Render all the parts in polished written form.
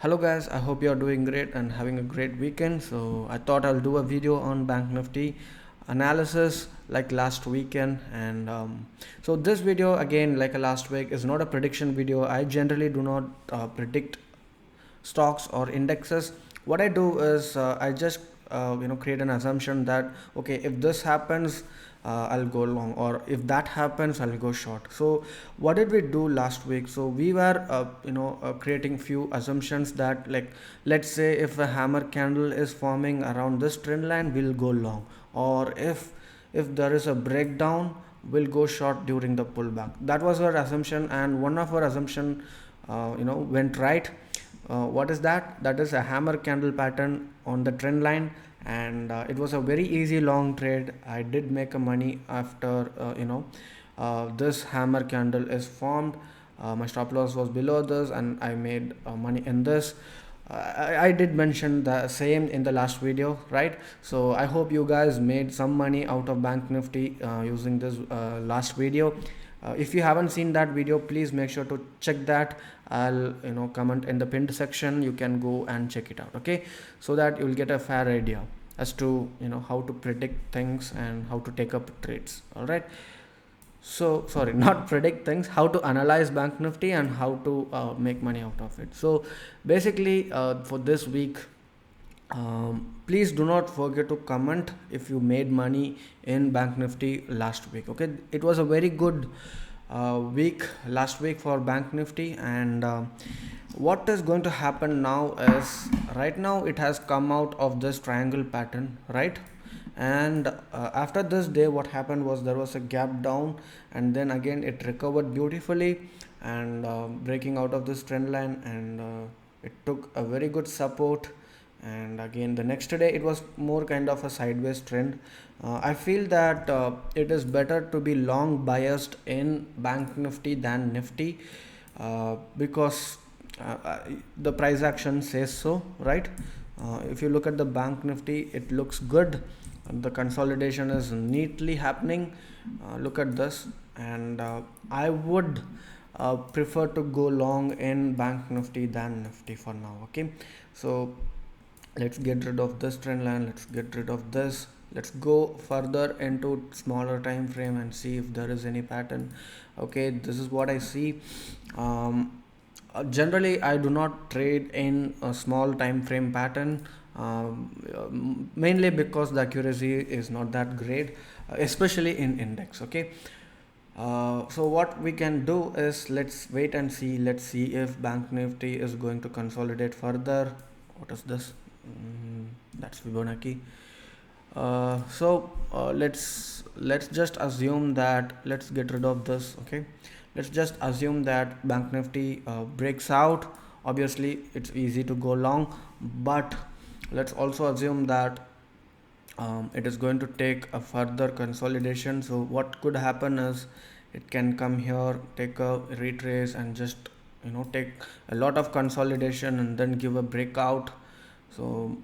Hello guys, I hope you are doing great and having a great weekend. So I thought I'll do a video on Bank Nifty analysis like last weekend. And so this video again, like last week, is not a prediction video. I generally do not predict stocks or indexes. What I do is I just create an assumption that okay, if this happens, I'll go long, or if that happens, I'll go short. So what did we do last week? So we were creating few assumptions that, like, let's say if a hammer candle is forming around this trend line, we'll go long, or if there is a breakdown, we'll go short during the pullback. That was our assumption, and one of our assumption went right. What is that? That is a hammer candle pattern on the trend line, and it was a very easy long trade. I did make a money after this hammer candle is formed. My stop loss was below this, and I made money in this. I did mention the same in the last video, right? So I hope you guys made some money out of Bank Nifty using this last video. If you haven't seen that video, please make sure to check that. I'll comment in the pinned section. You can go and check it out, okay, so that you'll get a fair idea as to how to predict things and how to take up trades. All right, so sorry, not predict things, how to analyze Bank Nifty and how to make money out of it. So basically for this week, please do not forget to comment if you made money in Bank Nifty last week. Okay, it was a very good week last week for Bank Nifty, and what is going to happen now is, right now it has come out of this triangle pattern, right? And after this day, what happened was there was a gap down, and then again it recovered beautifully and breaking out of this trend line, and it took a very good support. And again the next day it was more kind of a sideways trend. I feel that it is better to be long biased in Bank Nifty than Nifty, because the price action says so, right? If you look at the Bank Nifty, it looks good. The consolidation is neatly happening. Look at this, and I would prefer to go long in Bank Nifty than Nifty for now. Okay, so let's get rid of this trend line, let's get rid of this, let's go further into smaller time frame and see if there is any pattern. Okay, this is what I see. Generally I do not trade in a small time frame pattern, mainly because the accuracy is not that great, especially in index. Okay, so what we can do is, let's wait and see. Let's see if Bank Nifty is going to consolidate further. What is this? That's Fibonacci. Let's just assume that, let's get rid of this. Okay, let's just assume that Bank Nifty breaks out. Obviously it's easy to go long, but let's also assume that it is going to take a further consolidation. So what could happen is, it can come here, take a retrace, and just take a lot of consolidation and then give a breakout. So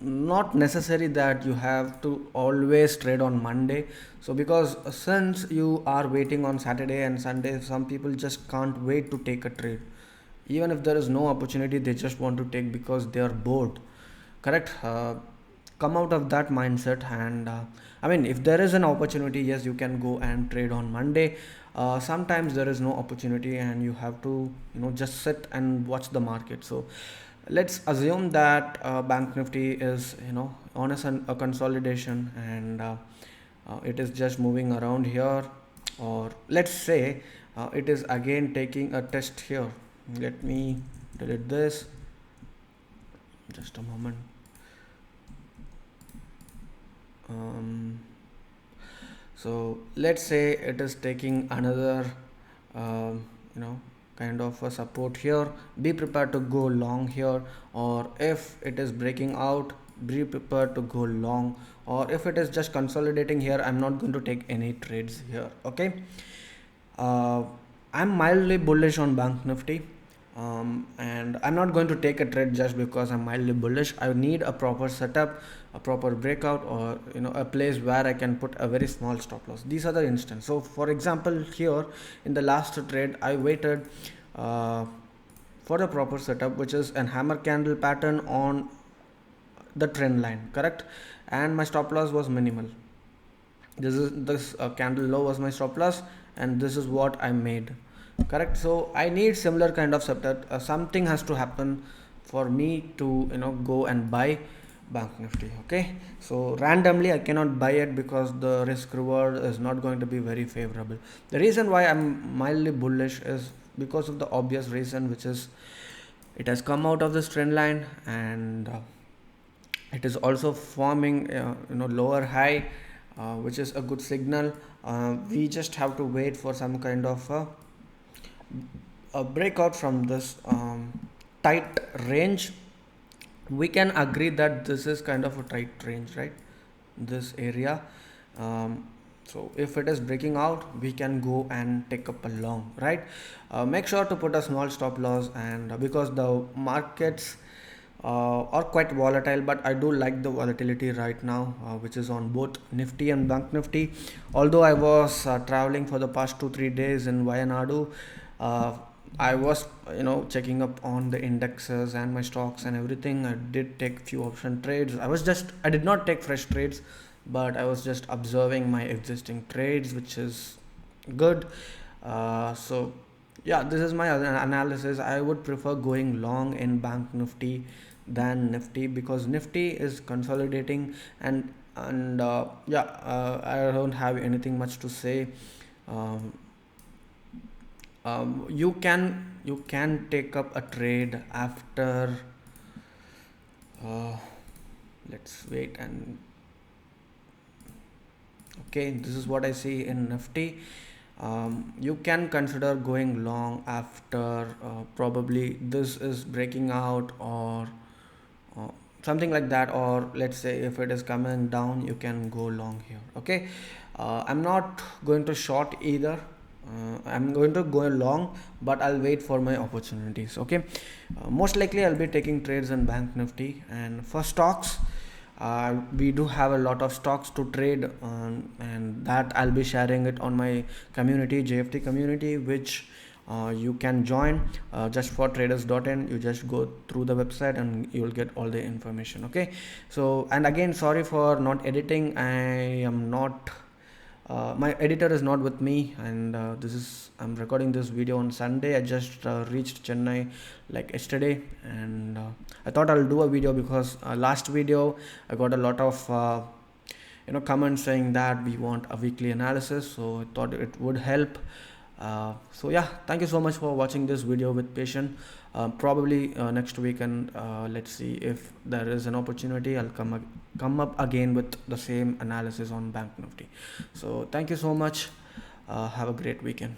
not necessary that you have to always trade on Monday. So because since you are waiting on Saturday and Sunday, some people just can't wait to take a trade. Even if there is no opportunity, they just want to take because they are bored. Correct? Come out of that mindset, and I mean, if there is an opportunity, yes, you can go and trade on Monday. Sometimes there is no opportunity and you have to just sit and watch the market. So let's assume that Bank Nifty is on a consolidation, and it is just moving around here, or let's say it is again taking a test here. Let me delete this, just a moment. So let's say it is taking another kind of a support here. Be prepared to go long here, or if it is breaking out, be prepared to go long, or if it is just consolidating here, I'm not going to take any trades here. Okay, I'm mildly bullish on Bank Nifty, and I'm not going to take a trade just because I'm mildly bullish. I need a proper setup, a proper breakout, or a place where I can put a very small stop loss. These are the instance. So for example, here in the last trade I waited for the proper setup, which is an hammer candle pattern on the trend line, correct? And my stop loss was minimal. This candle low was my stop loss, and this is what I made, correct? So I need similar kind of setup. Something has to happen for me to go and buy bank nifty. Okay, so randomly I cannot buy it because the risk reward is not going to be very favorable. The reason why I'm mildly bullish is because of the obvious reason, which is it has come out of this trend line, and it is also forming lower high, which is a good signal. We just have to wait for some kind of a breakout from this tight range. We can agree that this is kind of a tight range, right? This area. So if it is breaking out, we can go and take up a long, right? Make sure to put a small stop loss, and because the markets are quite volatile, but I do like the volatility right now, which is on both nifty and bank nifty. Although I was traveling for the past 2-3 days in Wayanadu, I was checking up on the indexes and my stocks and everything. I did take few option trades. I did not take fresh trades, but I was just observing my existing trades, which is good. So yeah, this is my analysis. I would prefer going long in bank nifty than nifty, because nifty is consolidating, and yeah, I don't have anything much to say. um, you can take up a trade after uh, let's wait. And okay, this is what I see in nifty. You can consider going long after probably this is breaking out, or uh, something like that, or let's say if it is coming down, you can go long here. Okay, I'm not going to short either. I'm going to go long, but I'll wait for my opportunities. Okay, most likely I'll be taking trades in bank nifty. And for stocks, we do have a lot of stocks to trade, and that I'll be sharing it on my community, JFT community, which you can join just for traders.in. You just go through the website and you'll get all the information. Okay, so, and again, sorry for not editing. I am not my editor is not with me, and I'm recording this video on Sunday. I just reached Chennai like yesterday, and I thought I'll do a video because last video I got a lot of comments saying that we want a weekly analysis, so I thought it would help. So yeah, thank you so much for watching this video with patience. Probably next week, and let's see if there is an opportunity, I'll come up again with the same analysis on bank nifty. So thank you so much. Have a great weekend.